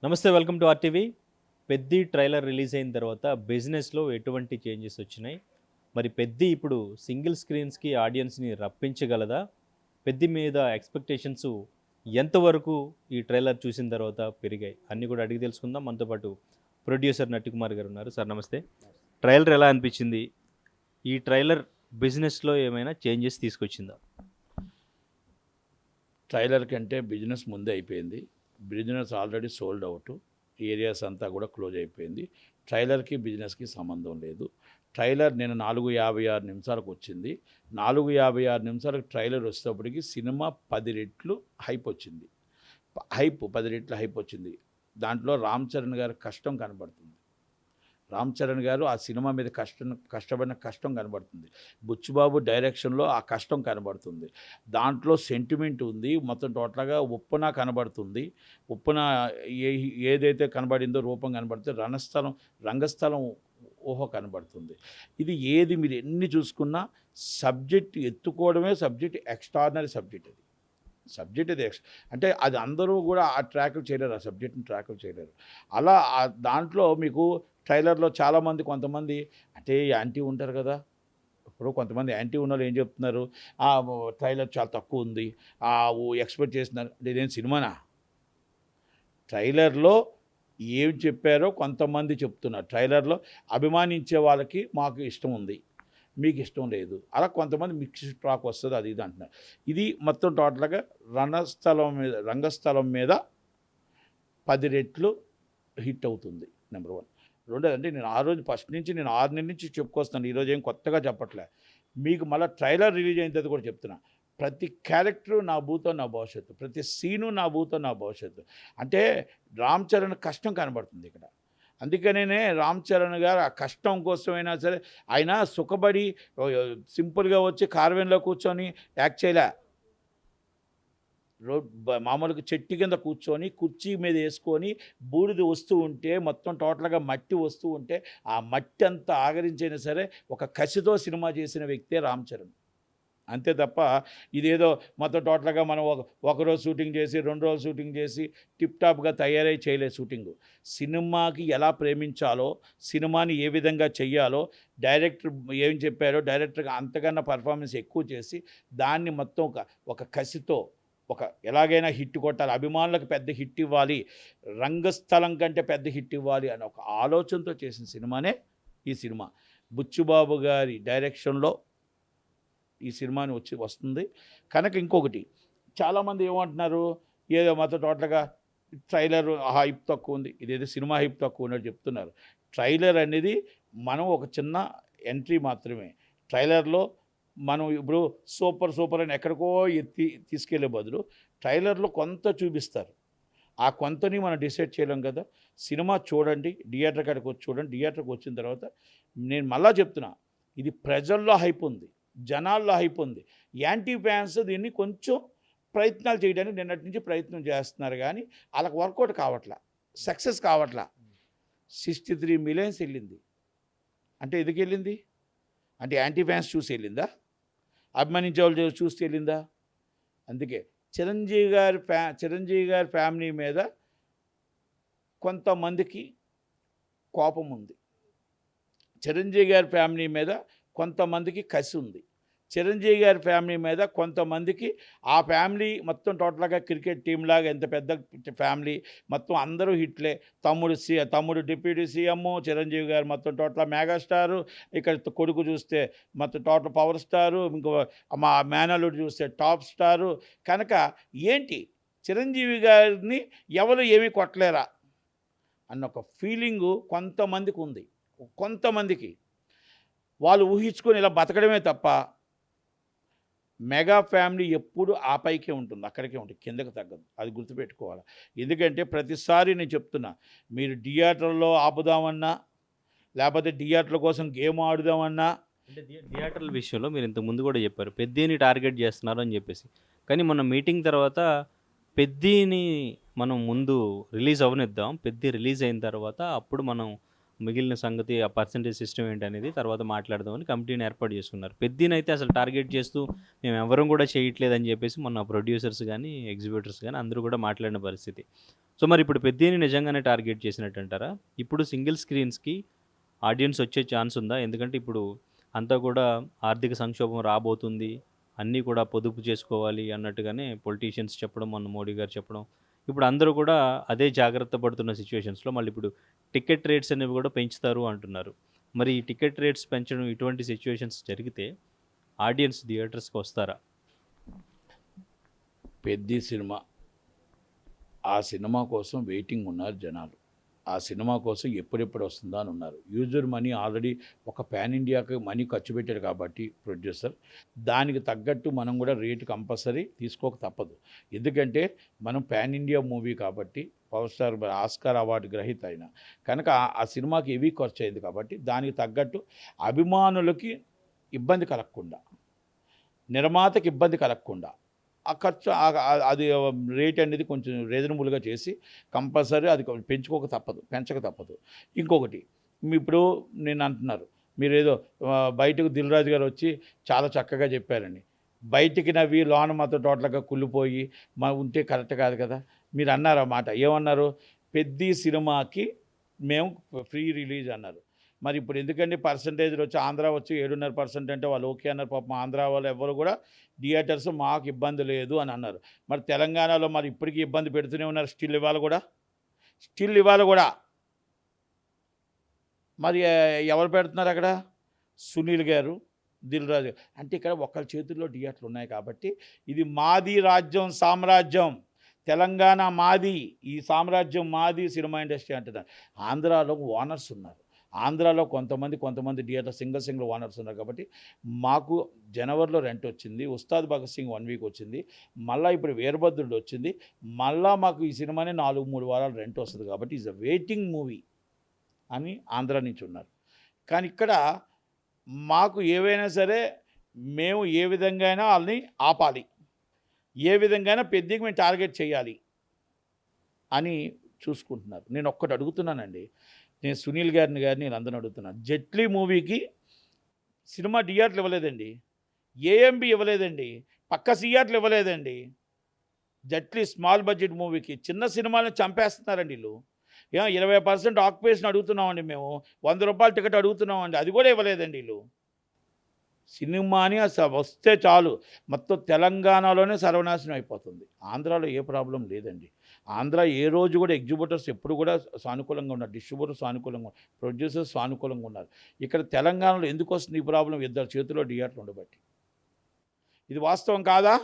నమస్తే, welcome to RTV. Peddi trailer release అయిన తర్వాత బిజినెస్లో ఎటువంటి చేంజెస్ వచ్చినాయి? మరి పెద్ది ఇప్పుడు సింగిల్ స్క్రీన్స్కి ఆడియన్స్ని రప్పించగలదా? పెద్ది మీద ఎక్స్పెక్టేషన్స్ ఎంతవరకు ఈ ట్రైలర్ చూసిన తర్వాత పెరిగాయి అన్నీ కూడా అడిగి తెలుసుకుందాం. మనతో పాటు ప్రొడ్యూసర్ నట్టికుమార్ గారు ఉన్నారు. సార్ నమస్తే. ట్రైలర్ ఎలా అనిపించింది? ఈ ట్రైలర్ బిజినెస్లో ఏమైనా చేంజెస్ తీసుకొచ్చిందా? ట్రైలర్ కంటే బిజినెస్ ముందే అయిపోయింది. Business already sold out, areas అంతా కూడా క్లోజ్ అయిపోయింది. ట్రైలర్కి బిజినెస్కి సంబంధం లేదు. ట్రైలర్ నేను 4:56 నిమిషాలకు వచ్చింది. 4:56 నిమిషాలకు ట్రైలర్ వచ్చేటప్పటికి సినిమా 10 రెట్లు హైప్ వచ్చింది. 10 రెట్లు హైప్ వచ్చింది. దాంట్లో రామ్ చరణ్ గారి కష్టం కనబడుతుంది. రామ్ చరణ్ గారు ఆ సినిమా మీద కష్టపడిన కష్టం కనబడుతుంది. బుచ్చిబాబు డైరెక్షన్లో ఆ కష్టం కనబడుతుంది. దాంట్లో సెంటిమెంట్ ఉంది. మొత్తం టోటల్గా ఉప్పున కనబడుతుంది. ఉప్పున ఏదైతే కనబడిందో రూపం కనబడుతుంది. రంగస్థలం ఊహ కనబడుతుంది. ఇది ఏది మీరు ఎన్ని చూసుకున్నా సబ్జెక్ట్ ఎత్తుకోవడమే సబ్జెక్ట్, ఎక్స్ట్రాడినరీ సబ్జెక్ట్. సబ్జెక్ట్ అది అంటే అది అందరూ కూడా ఆ ట్రాకులు చేయలేరు, ఆ సబ్జెక్ట్ని ట్రాకులు చేయలేరు. అలా దాంట్లో మీకు ట్రైలర్లో చాలామంది కొంతమంది అంటే యాంటీ ఉంటారు కదా. ఇప్పుడు కొంతమంది యాంటీ ఉన్న వాళ్ళు ఏం చెప్తున్నారు, ట్రైలర్ చాలా తక్కువ ఉంది, ఎక్స్పెక్ట్ చేస్తున్నారు. అంటే ఇదేం సినిమానా? ట్రైలర్లో ఏం చెప్పారో కొంతమంది చెప్తున్నారు. ట్రైలర్లో అభిమానించే వాళ్ళకి మాకు ఇష్టం ఉంది, మీకు ఇష్టం లేదు, అలా కొంతమంది మిక్స్డ్ టాక్ వస్తుంది, అది ఇది అంటున్నారు. ఇది మొత్తం టోటల్గా రంగస్థలం మీద 10 రెట్లు హిట్ అవుతుంది. నెంబర్ 1. రెండోది అంటే నేను ఆ రోజు ఫస్ట్ నుంచి నేను 6 నెలల నుంచి చెప్పుకొస్తాను. ఈరోజు ఏం కొత్తగా చెప్పట్లే మీకు. మళ్ళీ ట్రైలర్ రిలీజ్ అయిన తర్వాత కూడా చెప్తున్నా, ప్రతి క్యారెక్టరు నా భూతం నా భవిష్యత్తు, ప్రతి సీను నా భూతం నా భవిష్యత్తు. అంటే రామ్ చరణ్ కష్టం కనబడుతుంది ఇక్కడ. అందుకనే రామ్ చరణ్ గారు ఆ కష్టం కోసమైనా సరే ఆయన సుఖపడి సింపుల్గా వచ్చి కార్వెన్లో కూర్చొని యాక్ట్ చేయలే. మామూలుగా చెట్టు కింద కూర్చొని కుర్చీ మీద వేసుకొని బూడిద వస్తూ ఉంటే మొత్తం టోటల్గా మట్టి వస్తూ ఉంటే ఆ మట్టి అంతా ఆగరించైనా సరే ఒక కసితో సినిమా చేసిన వ్యక్తే రామ్ చరణ్. అంతే తప్ప ఇదేదో మొత్తం టోటల్గా మనం ఒకరోజు షూటింగ్ చేసి 2 రోజులు షూటింగ్ చేసి టిప్ టాప్గా తయారై చేయలేదు షూటింగు. సినిమాకి ఎలా ప్రేమించాలో, సినిమాని ఏ విధంగా చెయ్యాలో డైరెక్టర్ ఏం చెప్పారో, డైరెక్టర్గా అంతకన్నా పర్ఫార్మెన్స్ ఎక్కువ చేసి దాన్ని మొత్తం ఒక కసితో ఎలాగైనా హిట్ కొట్టాలి, అభిమానులకు పెద్ద హిట్ ఇవ్వాలి, రంగస్థలం కంటే పెద్ద హిట్ ఇవ్వాలి అని ఒక ఆలోచనతో చేసిన సినిమానే ఈ సినిమా. బుచ్చిబాబు గారి డైరెక్షన్లో ఈ సినిమాని వస్తుంది కనుక. ఇంకొకటి చాలామంది ఏమంటున్నారు, ఏదో మొత్తం టోటల్గా ట్రైలర్ హైప్ తక్కువ ఉంది, ఇదేదో సినిమా హైప్ తక్కువ ఉన్నట్టు చెప్తున్నారు. ట్రైలర్ అనేది మనం ఒక చిన్న ఎంట్రీ మాత్రమే. ట్రైలర్లో మనం ఇప్పుడు సూపర్ అని ఎక్కడికో తీసుకెళ్లే బదులు ట్రైలర్లో కొంత చూపిస్తారు. ఆ కొంతని మనం డిసైడ్ చేయలేం కదా. సినిమా చూడండి, థియేటర్ కాడికి వచ్చి చూడండి. థియేటర్కి వచ్చిన తర్వాత నేను మళ్ళా చెప్తున్నా, ఇది ప్రజల్లో హైప్ ఉంది, జనాల్లో హైప్ ఉంది. యాంటీ ఫ్యాన్స్ దీన్ని కొంచెం ప్రయత్నాలు చేయడానికి నిన్నటి నుంచి ప్రయత్నం చేస్తున్నారు, కానీ వాళ్ళకి వర్కౌట్ కావట్లా, సక్సెస్ కావట్లా. 63 మిలియన్స్ వెళ్ళింది అంటే ఎందుకు వెళ్ళింది? అంటే యాంటీ ఫ్యాన్స్ చూసి వెళ్ళిందా? అభిమానించే వాళ్ళు చూసి వెళ్ళిందా? అందుకే చిరంజీవి గారి ఫ్యామిలీ మీద కొంతమందికి కోపం ఉంది, చిరంజీవి గారి ఫ్యామిలీ మీద కొంతమందికి కసి ఉంది, చిరంజీవి గారి ఫ్యామిలీ మీద కొంతమందికి ఆ ఫ్యామిలీ మొత్తం టోటల్గా క్రికెట్ టీం లాగా ఎంత పెద్ద ఫ్యామిలీ, మొత్తం అందరూ హిట్లే. తమ్ముడు డిప్యూటీ సీఎం, చిరంజీవి గారు మొత్తం టోటల్ మెగాస్టారు, ఇక్కడ కొడుకు చూస్తే మొత్తం టోటల్ పవర్ స్టారు, ఇంకో మా మేనల్లుడు చూస్తే టాప్ స్టారు. కనుక ఏంటి చిరంజీవి గారిని ఎవరు ఏమీ కొట్టలేరా అన్న ఒక ఫీలింగు కొంతమందికి ఉంది. కొంతమందికి వాళ్ళు ఊహించుకొని ఇలా బతకడమే తప్ప మెగా ఫ్యామిలీ ఎప్పుడు ఆ పైకే ఉంటుంది, అక్కడికే ఉంటుంది, కిందకి తగ్గదు. అది గుర్తుపెట్టుకోవాలి. ఎందుకంటే ప్రతిసారి నేను చెప్తున్నా, మీరు థియేటర్లో ఆపుదామన్నా లేకపోతే థియేటర్ల కోసం గేమ్ ఆడుదామన్నా, అంటే థియేటర్ల విషయంలో మీరు ఇంతకు ముందు కూడా చెప్పారు పెద్దిని టార్గెట్ చేస్తున్నారు అని చెప్పేసి. కానీ మన మీటింగ్ తర్వాత పెద్దిని మనం ముందు రిలీజ్ అవనిద్దాం, పెద్ది రిలీజ్ అయిన తర్వాత అప్పుడు మనం మిగిలిన సంగతి ఆ పర్సంటేజ్ సిస్టమ్ ఏంటనేది తర్వాత మాట్లాడదామని కమిటీని ఏర్పాటు చేసుకున్నారు. పెద్దిని అయితే అసలు టార్గెట్ చేస్తూ మేము ఎవరం కూడా చేయట్లేదని చెప్పేసి మొన్న ప్రొడ్యూసర్స్ కానీ ఎగ్జిబ్యూటర్స్ కానీ అందరూ కూడా మాట్లాడిన పరిస్థితి. సో మరి ఇప్పుడు పెద్దిని నిజంగానే టార్గెట్ చేసినట్టు అంటారా? ఇప్పుడు సింగిల్ స్క్రీన్స్‌కి ఆడియన్స్ వచ్చే ఛాన్స్ ఉందా? ఎందుకంటే ఇప్పుడు అంతా కూడా ఆర్థిక సంక్షోభం రాబోతుంది. అన్నీ కూడా పొదుపు చేసుకోవాలి అన్నట్టుగానే పొలిటీషియన్స్ చెప్పడం, మొన్న మోడీ గారు చెప్పడం. ఇప్పుడు అందరూ కూడా అదే జాగ్రత్త పడుతున్న సిట్యుయేషన్స్‌లో మళ్ళీ ఇప్పుడు టికెట్ రేట్స్ అనేవి కూడా పెంచుతారు అంటున్నారు. మరి ఈ టికెట్ రేట్స్ పెంచడం ఇటువంటి సిట్యుయేషన్స్ జరిగితే ఆడియన్స్ థియేటర్స్‌కి వస్తారా? పెద్ది సినిమా, ఆ సినిమా కోసం వెయిటింగ్ ఉన్నారు జనాలు. ఆ సినిమా కోసం ఎప్పుడెప్పుడు వస్తుందా అని ఉన్నారు. యూజర్ మనీ ఆల్రెడీ ఒక పాన్ ఇండియాకి మనీ ఖర్చు పెట్టాడు కాబట్టి ప్రొడ్యూసర్, దానికి తగ్గట్టు మనం కూడా రేటు కంపల్సరీ తీసుకోక తప్పదు. ఎందుకంటే మనం పాన్ ఇండియా మూవీ కాబట్టి, పవర్ స్టార్ ఆస్కార్ అవార్డు గ్రహీత అయిన కనుక ఆ సినిమాకి హెవీ ఖర్చు అయింది కాబట్టి దానికి తగ్గట్టు అభిమానులకి ఇబ్బంది కలగకుండా, నిర్మాతకి ఇబ్బంది కలగకుండా ఆ ఖర్చు అది రేట్ అనేది కొంచెం రీజనబుల్గా చేసి కంపల్సరీ అది పెంచక తప్పదు. ఇంకొకటి ఇప్పుడు నేను అంటున్నారు మీరేదో బయటకు దిల్ రాజు గారు వచ్చి చాలా చక్కగా చెప్పారండి. బయటికి నవ్వి లోన మాతో టోటల్గా కుళ్ళిపోయి ఉంటే కరెక్ట్ కాదు కదా. మీరు అన్నారు ఆ మాట, ఏమన్నారు? పెద్ది సినిమాకి మేము ఫ్రీ రిలీజ్ అన్నారు. మరి ఇప్పుడు ఎందుకండి పర్సంటేజ్లు వచ్చి ఆంధ్ర వచ్చి 7.5% అంటే వాళ్ళు ఓకే అన్నారు. పాపం ఆంధ్ర వాళ్ళు ఎవరు కూడా థియేటర్స్ మాకు ఇబ్బంది లేదు అని అన్నారు. మరి తెలంగాణలో మరి ఇప్పటికీ ఇబ్బంది పెడుతూనే ఉన్నారు. స్టిల్ ఇవాళ కూడా మరి ఎవరు పెడుతున్నారు అక్కడ? సునీల్ గారు, దిల్ రాజు. అంటే ఇక్కడ ఒకళ్ళ చేతుల్లో థియేటర్లు ఉన్నాయి కాబట్టి ఇది మాది రాజ్యం సామ్రాజ్యం, తెలంగాణ మాది, ఈ సామ్రాజ్యం మాది సినిమా ఇండస్ట్రీ అంటున్నారు. ఆంధ్రాలో ఓనర్స్ ఉన్నారు. ఆంధ్రాలో కొంతమంది థియేటర్ సింగిల్ ఓనర్స్ ఉన్నారు కాబట్టి మాకు జనవరిలో రెంట్ వచ్చింది. ఉస్తాద్ భగత్ సింగ్ 1 వీక్ వచ్చింది. మళ్ళీ ఇప్పుడు వీరభద్రుడు వచ్చింది. మళ్ళీ మాకు ఈ సినిమానే 3 వారాలు రెంట్ వస్తుంది కాబట్టి ఈజ్ అ వెయిటింగ్ మూవీ అని ఆంధ్ర నుంచి ఉన్నారు. కానీ ఇక్కడ మాకు ఏవైనా సరే మేము ఏ విధంగా అయినా వాళ్ళని ఆపాలి, ఏ విధంగా అయినా పెద్దకి మేము టార్గెట్ చేయాలి అని చూసుకుంటున్నారు. నేను ఒక్కటి అడుగుతున్నానండి, నేను సునీల్ గారిని నేను అందరిని అడుగుతున్నాను. జెట్లీ మూవీకి సినిమా థియేటర్లు ఇవ్వలేదండి, ఏఎంబి ఇవ్వలేదండి, పక్క థియేటర్లు ఇవ్వలేదండి. జెట్లీ స్మాల్ బడ్జెట్ మూవీకి చిన్న సినిమాలను చంపేస్తున్నారండి వీళ్ళు. 20% ఆక్యుపేషన్ అడుగుతున్నామండి, మేము 100 రూపాయల టికెట్ అడుగుతున్నామండి, అది కూడా ఇవ్వలేదండి వీళ్ళు. సినిమాని వస్తే చాలు మొత్తం తెలంగాణలోనే సర్వనాశనం అయిపోతుంది. ఆంధ్రాలో ఏ ప్రాబ్లం లేదండి. ఆంధ్ర ఏ రోజు కూడా ఎగ్జిబ్యూటర్స్ ఎప్పుడు కూడా సానుకూలంగా ఉన్నారు, డిస్ట్రిబ్యూటర్స్ సానుకూలంగా ఉన్నారు, ప్రొడ్యూసర్స్ సానుకూలంగా ఉన్నారు. ఇక్కడ తెలంగాణలో ఎందుకు వస్తుంది ఈ ప్రాబ్లం? 2 చేతుల్లో థియేటర్లు ఉండబట్టి. ఇది వాస్తవం కాదా?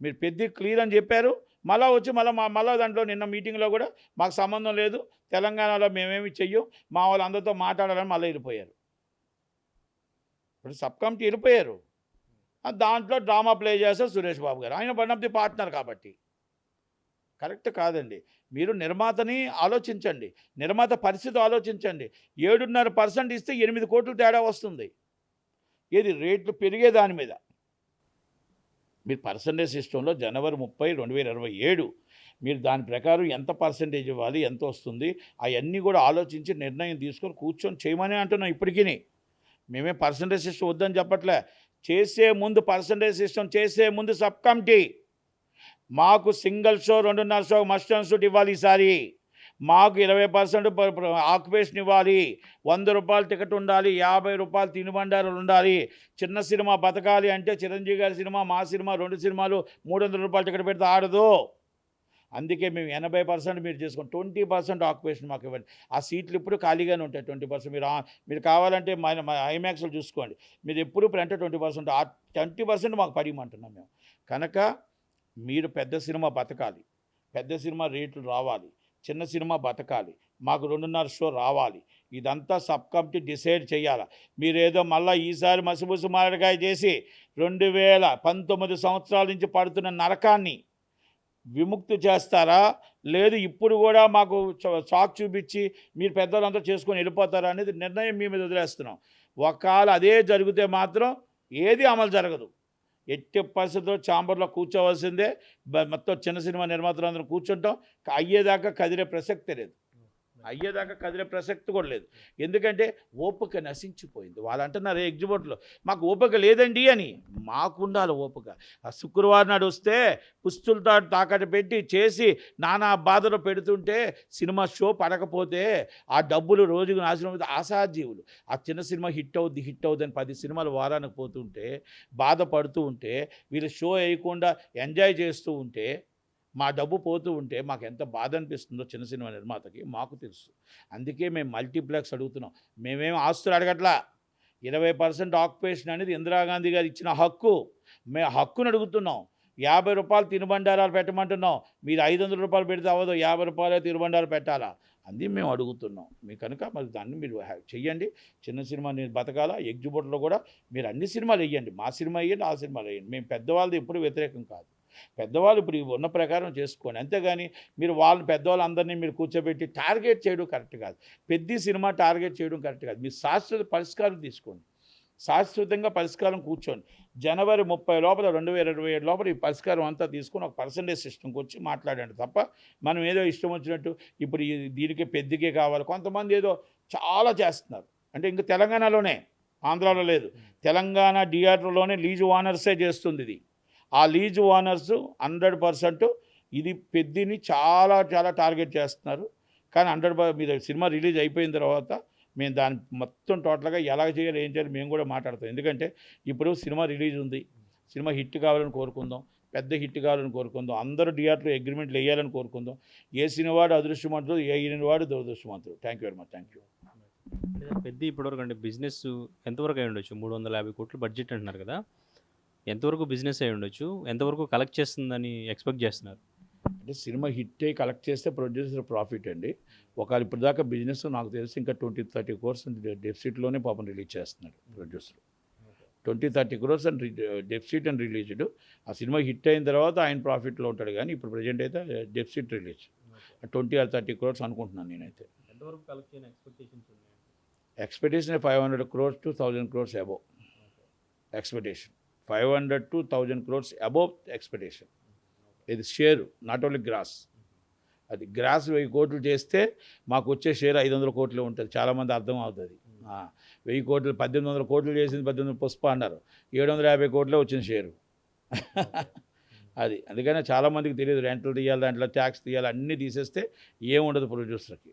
మీరు పెద్ద క్లియర్ అని చెప్పారు, మళ్ళీ వచ్చి మళ్ళీ దాంట్లో నిన్న మీటింగ్లో కూడా మాకు సంబంధం లేదు, తెలంగాణలో మేమేమి చెయ్యం, మా వాళ్ళందరితో మాట్లాడాలని మళ్ళీ వెళ్ళిపోయారు. ఇప్పుడు సబ్ కమిటీ వెళ్ళిపోయారు. దాంట్లో డ్రామా ప్లే చేస్తారు సురేష్ బాబు గారు, ఆయన వన్ ఆఫ్ ది పార్ట్నర్ కాబట్టి. కరెక్ట్ కాదండి. మీరు నిర్మాతని ఆలోచించండి, నిర్మాత పరిస్థితి ఆలోచించండి. 7.5% ఇస్తే 8 కోట్లు తేడా వస్తుంది. ఏది రేట్లు పెరిగే దాని మీద. మీరు పర్సంటేజ్ సిస్టంలో జనవరి 30, 2027 మీరు దాని ప్రకారం ఎంత పర్సంటేజ్ ఇవ్వాలి, ఎంత వస్తుంది, అవన్నీ కూడా ఆలోచించి నిర్ణయం తీసుకొని కూర్చొని చేయమని అంటున్నాం. ఇప్పటికీ మేమే పర్సంటేజ్ సిస్టమ్ వద్దని చెప్పట్లే. చేసే ముందు పర్సంటేజ్ సిస్టమ్ చేసే ముందు సబ్ కమిటీ మాకు single show 2.5 show must and shoot ఇవ్వాలి. ఈసారి మాకు 20% ఆక్యుపేషన్ ఇవ్వాలి, 100 రూపాయలు టికెట్ ఉండాలి, 50 రూపాయలు తినుబండారాలు ఉండాలి. చిన్న సినిమా బతకాలి అంటే చిరంజీవి గారి సినిమా, మా సినిమా 2 సినిమాలు 300 రూపాయలు టికెట్ పెడితే ఆడదు. అందుకే మేము 80% మీరు చేసుకోండి, 20% ఆక్యుపేషన్ మాకు ఇవ్వండి. ఆ సీట్లు ఇప్పుడు ఖాళీగానే ఉంటాయి. 20% మీరు కావాలంటే ఐమాక్స్లో చూసుకోండి. మీరు ఎప్పుడు అంటే 20% ఆ 20% మాకు పడిమంటున్నాం మేము. కనుక మీరు పెద్ద సినిమా బతకాలి, పెద్ద సినిమా రేట్లు రావాలి, చిన్న సినిమా బతకాలి, మాకు 2.5 షో రావాలి. ఇదంతా సబ్ కమిటీ డిసైడ్ చేయాలి. మీరేదో మళ్ళీ ఈసారి మసిబుసి మారడికాయ చేసి 2019 సంవత్సరాల నుంచి పడుతున్న నరకాన్ని విముక్తి చేస్తారా, లేదు ఇప్పుడు కూడా మాకు షాక్ చూపించి మీరు పెద్దలంతా చేసుకొని వెళ్ళిపోతారా అనేది నిర్ణయం మీ మీద వదిలేస్తున్నాం. ఒకవేళ అదే జరిగితే మాత్రం ఏది అమలు జరగదు. ఎట్టి పరిస్థితుల్లో ఛాంబర్లో కూర్చోవలసిందే. మొత్తం చిన్న సినిమా నిర్మాతలందరూ కూర్చుంటాం, అయ్యేదాకా కదిలే ప్రసక్తే లేదు. అయ్యేదాకా కదిలే ప్రసక్తి కూడా లేదు. ఎందుకంటే ఓపిక నశించిపోయింది. వాళ్ళు అంటున్నారు ఎగ్జిబిట్లో మాకు ఓపిక లేదండి అని. మాకుండాలి ఓపిక. ఆ శుక్రవారం నాడు వస్తే పుస్తులతో తాకట్టు పెట్టి చేసి నానా బాధలు పెడుతుంటే సినిమా షో పడకపోతే ఆ డబ్బులు రోజుకు నాశనం అవుతుంది. ఆశాజీవులు. ఆ చిన్న సినిమా హిట్ అవుద్ది అని 10 సినిమాలు వారానికి పోతుంటే బాధపడుతూ ఉంటే వీళ్ళు షో వేయకుండా ఎంజాయ్ చేస్తూ ఉంటే మా డబ్బు పోతూ ఉంటే మాకు ఎంత బాధ అనిపిస్తుందో చిన్న సినిమా నిర్మాతకి మాకు తెలుసు. అందుకే మేము మల్టీప్లెక్స్ అడుగుతున్నాం. మేమేం ఆస్తులు అడగట్లా. 20% ఆక్యుపేషన్ అనేది ఇందిరాగాంధీ గారు ఇచ్చిన హక్కు. మేము హక్కును అడుగుతున్నాం. 50 రూపాయలు తినుబండారాలు పెట్టమంటున్నాం. మీరు 500 రూపాయలు పెడితే అవ్వదు, 50 రూపాయలే తినుబండారాలు పెట్టాలా? అది మేము అడుగుతున్నాం. మీ కనుక మరి దాన్ని మీరు చెయ్యండి. చిన్న సినిమా నేను బతకాలా. ఎగ్జిబిట్లో కూడా మీరు అన్ని సినిమాలు వేయండి. మా సినిమా వేయండి, ఆ సినిమాలు వేయండి. మేము పెద్దవాళ్ళది ఎప్పుడు వ్యతిరేకం కాదు. పెద్దవాళ్ళు ఇప్పుడు ఉన్న ప్రకారం చేసుకోండి. అంతేగాని మీరు వాళ్ళని పెద్దవాళ్ళందరినీ మీరు కూర్చోబెట్టి టార్గెట్ చేయడం కరెక్ట్ కాదు. పెద్ద సినిమా టార్గెట్ చేయడం కరెక్ట్ కాదు. మీరు శాశ్వత పరిష్కారం తీసుకోండి. శాశ్వతంగా పరిష్కారం కూర్చోండి. జనవరి 30 లోపల 2027 లోపల ఈ పరిష్కారం అంతా తీసుకొని ఒక పర్సంటేజ్ సిస్టమ్కి వచ్చి మాట్లాడండి తప్ప మనం ఏదో ఇష్టం వచ్చినట్టు ఇప్పుడు దీనికే పెద్దకే కావాలి. కొంతమంది ఏదో చాలా చేస్తున్నారు. అంటే ఇంకా తెలంగాణలోనే, ఆంధ్రాలో లేదు. తెలంగాణ థియేటర్లోనే లీజు ఓనర్సే చేస్తుంది ఇది. ఆ లీజ్ ఓనర్స్ 100% ఇది పెద్దిని చాలా చాలా టార్గెట్ చేస్తున్నారు. కానీ 100% మీరు సినిమా రిలీజ్ అయిపోయిన తర్వాత మేము దాన్ని మొత్తం టోటల్గా ఎలా చేయాలి ఏం చేయాలి మేము కూడా మాట్లాడతాం. ఎందుకంటే ఇప్పుడు సినిమా రిలీజ్ ఉంది. సినిమా హిట్ కావాలని కోరుకుందాం. పెద్ద హిట్ కావాలని కోరుకుందాం. అందరూ థియేటర్లో అగ్రిమెంట్లు వేయాలని కోరుకుందాం. ఏ సినిమాడు అదృష్టవంతుడు, ఏ వాడు దురదృష్టవంతుడు. Thank you very much. Thank you. పెద్ద ఇప్పటివరకు అంటే బిజినెస్ ఎంతవరకు అయి ఉండొచ్చు? 350 కోట్లు బడ్జెట్ అంటున్నారు కదా, ఎంతవరకు బిజినెస్ అయి ఉండొచ్చు? ఎంతవరకు కలెక్ట్ చేస్తుందని ఎక్స్పెక్ట్ చేస్తున్నారు? అంటే సినిమా హిట్ అయ్యి కలెక్ట్ చేస్తే ప్రొడ్యూసర్ ప్రాఫిట్ అండి. ఒకవేళ ఇప్పుడు దాకా బిజినెస్ నాకు తెలిసి ఇంకా 20-30 crores డెఫిసిట్లోనే పాపం రిలీజ్ చేస్తున్నాడు ప్రొడ్యూసర్. 20-30 crores అని డెఫిసిట్ అని రిలీజ్డ్. ఆ సినిమా హిట్ అయిన తర్వాత ఆయన ప్రాఫిట్లో ఉంటాడు. కానీ ఇప్పుడు ప్రజెంట్ అయితే డెఫిసిట్ రిలీజ్ 20 or 30 crores అనుకుంటున్నాను నేనైతే. ఎంతవరకు కలెక్ట్ చేయని ఎక్స్పెక్టేషన్స్ ఉన్నాయి? Expectation 500 crores to 1000 crores above expectation. 500 to 1000 crores above expectation. ఇది షేరు, నాట్ ఓన్లీ గ్రాస్. అది గ్రాస్ 1000 కోట్లు చేస్తే మాకు వచ్చే షేర్ 500 కోట్లే ఉంటుంది. చాలామంది అర్థం అవుతుంది. 1000 కోట్లు 1800 కోట్లు చేసింది 1800 పుష్ప అన్నారు. 750 కోట్లే వచ్చిన షేరు. అది అందుకనే చాలామందికి తెలియదు. రెంటలు తీయాలి, దాంట్లో ట్యాక్స్ తీయాలి, అన్నీ తీసేస్తే ఏముండదు ప్రొడ్యూసర్కి.